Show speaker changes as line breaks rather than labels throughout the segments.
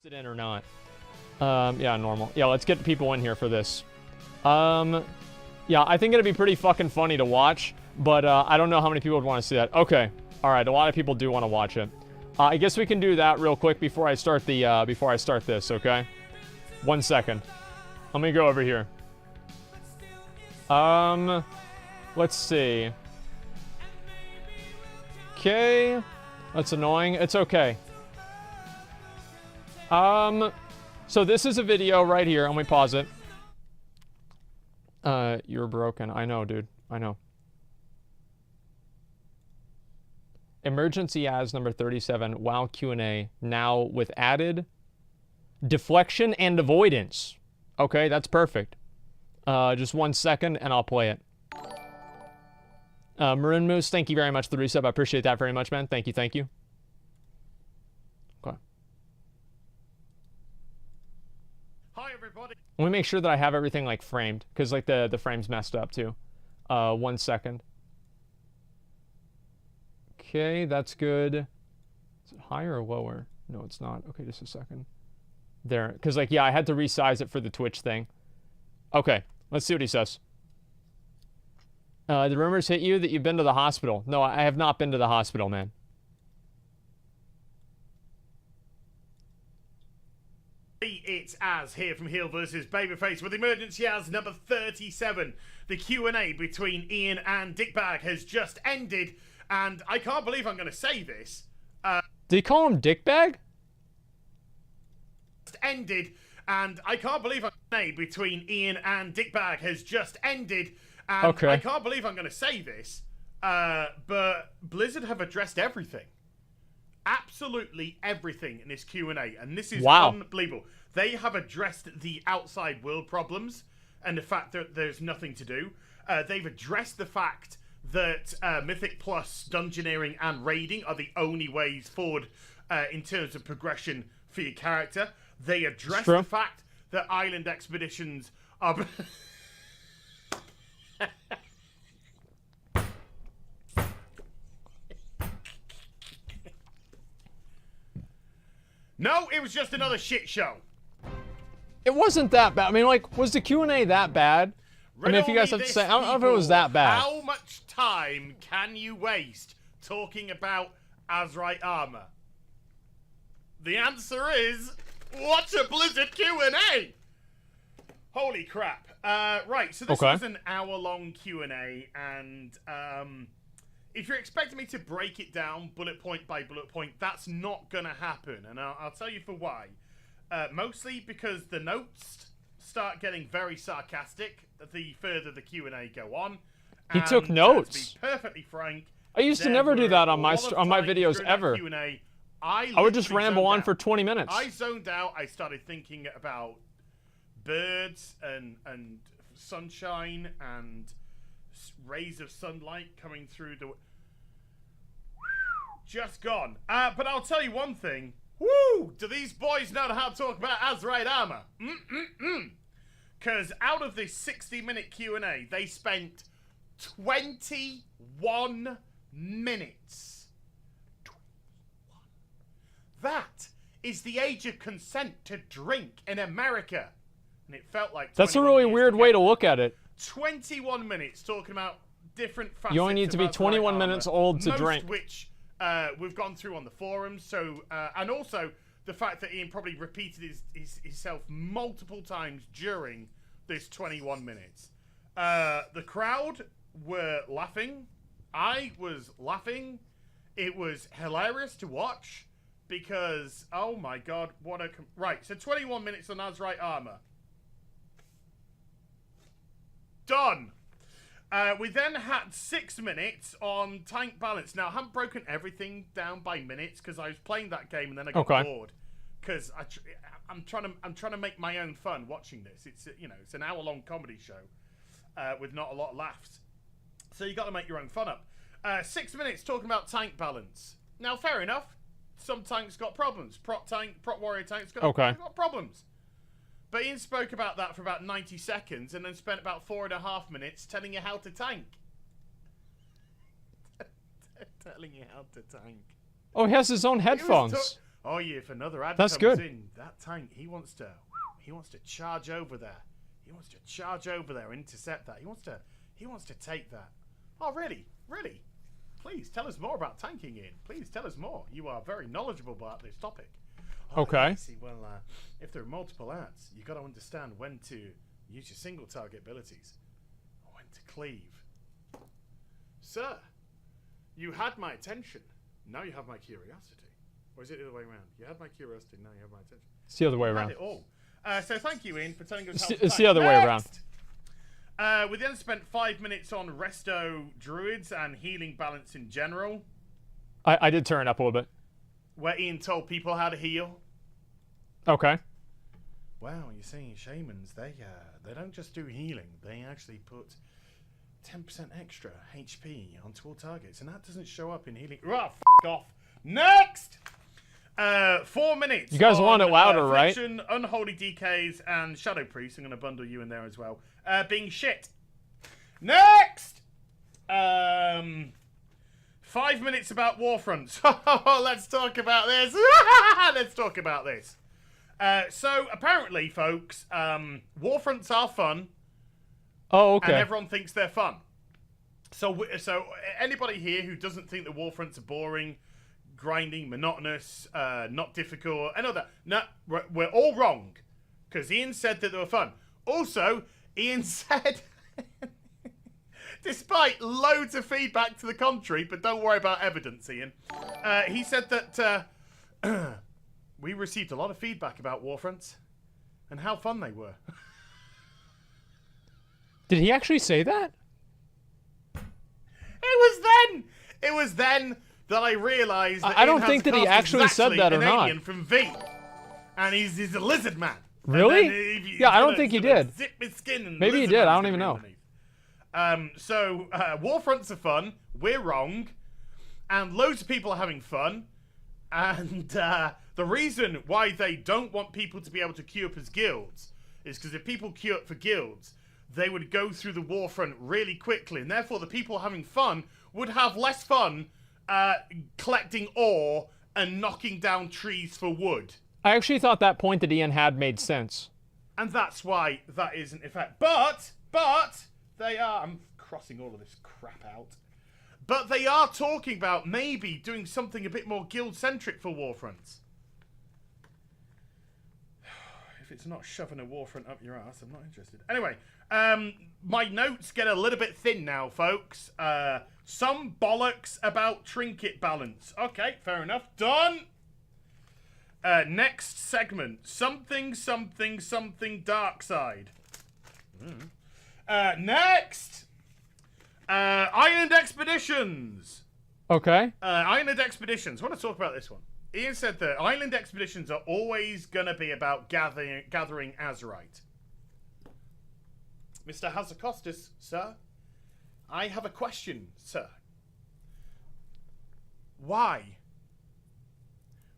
it in or not. Yeah, normal. Yeah, let's get people in here for this. Yeah, I think it'd be pretty fucking funny to watch, but I don't know how many people would want to see that. Okay. All right, a lot of people do want to watch it. I guess we can do that real quick before I start the before I start this, okay? 1 second. Let me go over here. Let's see. Okay. That's annoying. It's okay. So this is a video right here. Let me pause it. You're broken. I know, dude. I know. Emergency ads number 37. WoW Q&A. Now with added deflection and avoidance. Okay, that's perfect. Just 1 second and I'll play it. Maroon Moose, thank you very much for the resub. I appreciate that very much, man. Thank you, thank you. Okay.
Hi, everybody.
Let me make sure that I have everything, like, framed. Because, like, the frame's messed up, too. 1 second. Okay, that's good. Is it higher or lower? No, it's not. Okay, just a second. There. Because, like, yeah, I had to resize it for the Twitch thing. Okay, let's see what he says. The rumors hit you that you've been to the hospital. No, I have not been to the hospital, man.
It's Az here from HeelvsBabyface with emergency Az number 37. The Q&A between Ian and Dickbag has just ended, and I can't believe I'm going to say this.
Did he call him Dickbag?
Ended, and I can't believe I'm going to say between Ian and Dickbag has just ended. And
okay.
I can't believe I'm going to say this, but Blizzard have addressed everything. Absolutely everything in this Q&A, and this is unbelievable. They have addressed the outside world problems and the fact that there's nothing to do. They've addressed the fact that Mythic Plus, Dungeoneering, and Raiding are the only ways forward in terms of progression for your character. They addressed the fact that island expeditions are... No, it was just another shit show.
It wasn't that bad. I mean, like, was the Q&A that bad? I mean, if you guys have to say, I don't know if it was that bad.
How much time can you waste talking about Azrite armor? The answer is, watch a Blizzard Q&A. Holy crap. Right, so this was an hour-long Q&A, and if you're expecting me to break it down bullet point by bullet point, that's not going to happen, and I'll tell you for why. Mostly because the notes start getting very sarcastic the further the Q&A go on.
He took notes.
To be perfectly frank,
I used to never do that on my videos ever. I would just ramble on for 20 minutes.
I zoned out. I started thinking about birds and sunshine and rays of sunlight coming through the... Just gone. But I'll tell you one thing. Woo! Do these boys know how to talk about Azrite armor? Because out of this 60-minute Q&A, they spent 21 minutes. 21. That is the age of consent to drink in America. And it felt like...
That's a really weird way to look at it.
21 minutes talking about different facets.
You only need to be 21 minutes old to drink.
Which we've gone through on the forums. So, and also the fact that Ian probably repeated himself multiple times during this 21 minutes. The crowd were laughing. I was laughing. It was hilarious to watch because, oh my god, what a... Right, so 21 minutes on Azrite armor. Done. We then had 6 minutes on tank balance. Now, I haven't broken everything down by minutes because I was playing that game and then I got bored. Because I'm trying to make my own fun watching this. It's it's an hour-long comedy show with not a lot of laughs. So you got to make your own fun up. 6 minutes talking about tank balance. Now, fair enough. Some tanks got problems. Prot warrior tanks got problems. But Ian spoke about that for about 90 seconds and then spent about 4.5 minutes telling you how to tank. telling you how to tank.
Oh, he has his own headphones.
Oh yeah, if another ad
That's
comes
good.
in, that tank, he wants to charge over there. He wants to charge over there, intercept that. He wants to take that. Oh really? Really? Please tell us more about tanking, Ian. Please tell us more. You are very knowledgeable about this topic. Oh,
Okay.
Yeah, see, well, if there are multiple ads, you got to understand when to use your single target abilities, or when to cleave. Sir, you had my attention. Now you have my curiosity. Or is it the other way around? You had my curiosity. Now you have my attention.
It's the other way
You
around.
had it all. So thank you, Ian, for telling us how
It's the other way around.
We then spent 5 minutes on resto druids and healing balance in general,
I did turn it up a little bit.
where Ian told people how to heal.
Okay.
Wow, you see, shamans, they don't just do healing. They actually put 10% extra HP onto all targets, and that doesn't show up in healing. Oh, f*** off. Next! 4 minutes.
You guys want it louder, right?
Affliction, Unholy DKs, and Shadow Priest. I'm going to bundle you in there as well. Being shit. Next! 5 minutes about Warfronts. Let's talk about this. Let's talk about this. So, apparently, folks, Warfronts are fun.
Oh, okay.
And everyone thinks they're fun. So anybody here who doesn't think the Warfronts are boring, grinding, monotonous, not difficult, I know that. No, we're all wrong. Because Ian said that they were fun. Also, Ian said, despite loads of feedback to the contrary, but don't worry about evidence, Ian. He said that we received a lot of feedback about Warfronts and how fun they were.
Did he actually say that?
It was then that I realised that
I don't
Ian
think
has
that he
cast
actually said
exactly
that or
an
not.
alien from V, and he's a lizard man.
Really? Yeah, I don't think he did.
Zip his skin and
Maybe he
lizard
did, I
man's
don't even
gonna
know.
be underneath. Warfronts are fun. We're wrong, and loads of people are having fun. And the reason why they don't want people to be able to queue up as guilds is because if people queue up for guilds, they would go through the Warfront really quickly, and therefore the people having fun would have less fun collecting ore and knocking down trees for wood.
I actually thought that point that Ian had made sense.
And that's why that isn't in fact. But they are. I'm crossing all of this crap out. But they are talking about maybe doing something a bit more guild-centric for Warfronts. If it's not shoving a Warfront up your ass, I'm not interested. Anyway, my notes get a little bit thin now, folks. Some bollocks about trinket balance. Okay, fair enough. Done. Next segment. Something dark side. Next. Island Expeditions.
Okay.
Island Expeditions. I want to talk about this one. Ian said that Island Expeditions are always going to be about gathering Azurite. Mr. Hazakostas, sir, I have a question, sir. Why?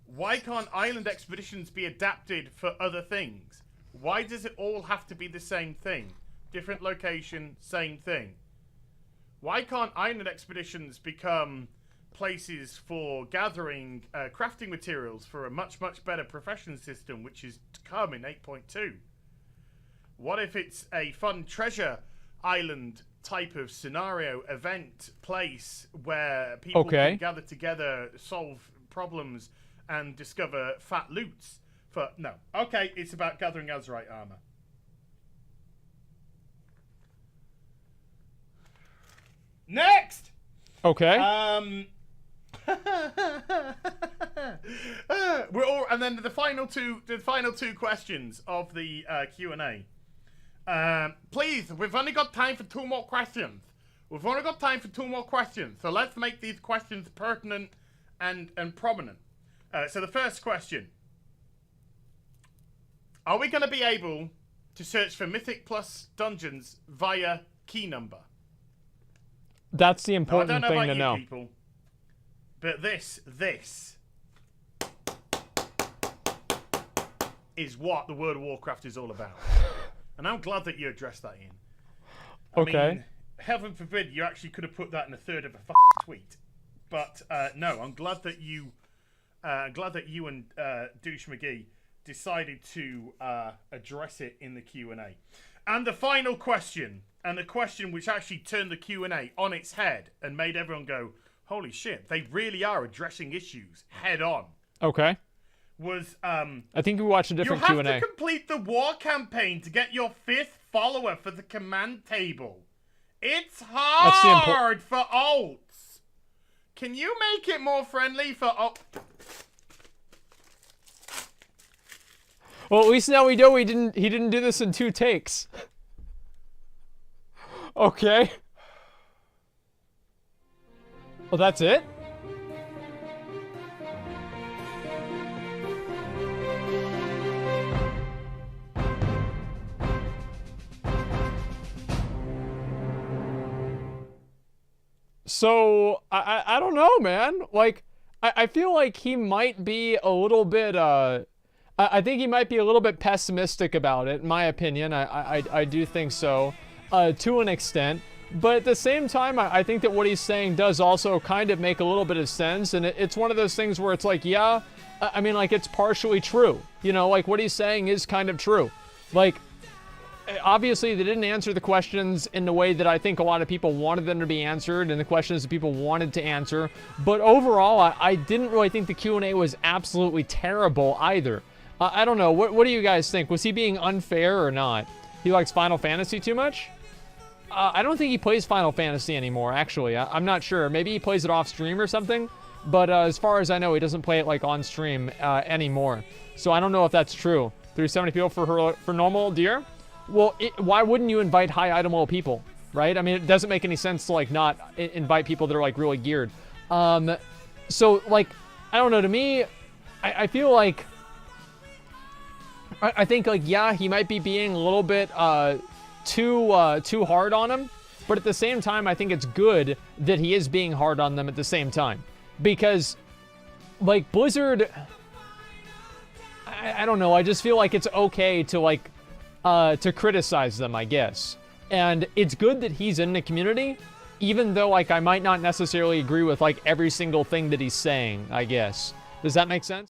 Why can't Island Expeditions be adapted for other things? Why does it all have to be the same thing? Different location, same thing. Why can't Island Expeditions become places for gathering crafting materials for a much better profession system, which is to come in 8.2? What if it's a fun treasure island type of scenario, event, place where people can gather together, solve problems, and discover fat loots? No. Okay, it's about gathering Azurite armor. Next!
Okay.
We're all, and then the final two questions of the Q&A. Please, we've only got time for 2 more questions. So let's make these questions pertinent and prominent. So the first question: are we going to be able to search for Mythic Plus dungeons via key number?
That's the important thing to know.
People, but this is what the World of Warcraft is all about. And I'm glad that you addressed that, Ian. I mean, heaven forbid you actually could have put that in a third of a tweet. But no, I'm glad that you glad that you and Douche McGee decided to address it in the Q&A. And the final question, and the question which actually turned the Q&A on its head and made everyone go, holy shit, they really are addressing issues head on.
Okay.
Was,
I think we watched a different Q&A.
You have to complete the war campaign to get your 5th follower for the command table. It's hard for alts. Can you make it more friendly for
Well, at least now we know he didn't do this in 2 takes. Okay. Well, that's it? So, I don't know, man. Like, I feel like he might be a little bit, I think he might be a little bit pessimistic about it, in my opinion. I do think so, to an extent. But at the same time, I think that what he's saying does also kind of make a little bit of sense. And it's one of those things where it's like, yeah, I mean, like, it's partially true. You know, like, what he's saying is kind of true. Like, obviously, they didn't answer the questions in the way that I think a lot of people wanted them to be answered and the questions that people wanted to answer. But overall, I didn't really think the Q&A was absolutely terrible either. I don't know. What do you guys think? Was he being unfair or not? He likes Final Fantasy too much? I don't think he plays Final Fantasy anymore, actually. I'm not sure. Maybe he plays it off stream or something. But as far as I know, he doesn't play it like on stream anymore. So I don't know if that's true. 370 people for normal deer? Well, why wouldn't you invite high item level people, right? I mean, it doesn't make any sense to, like, not invite people that are, like, really geared. So, like, I don't know. To me, I feel like... I think, like, yeah, he might be being a little bit too hard on him. But at the same time, I think it's good that he is being hard on them at the same time. Because, like, Blizzard... I don't know. I just feel like it's okay to, like... to criticize them, I guess. And it's good that he's in the community, even though, like, I might not necessarily agree with, like, every single thing that he's saying, I guess. Does that make sense?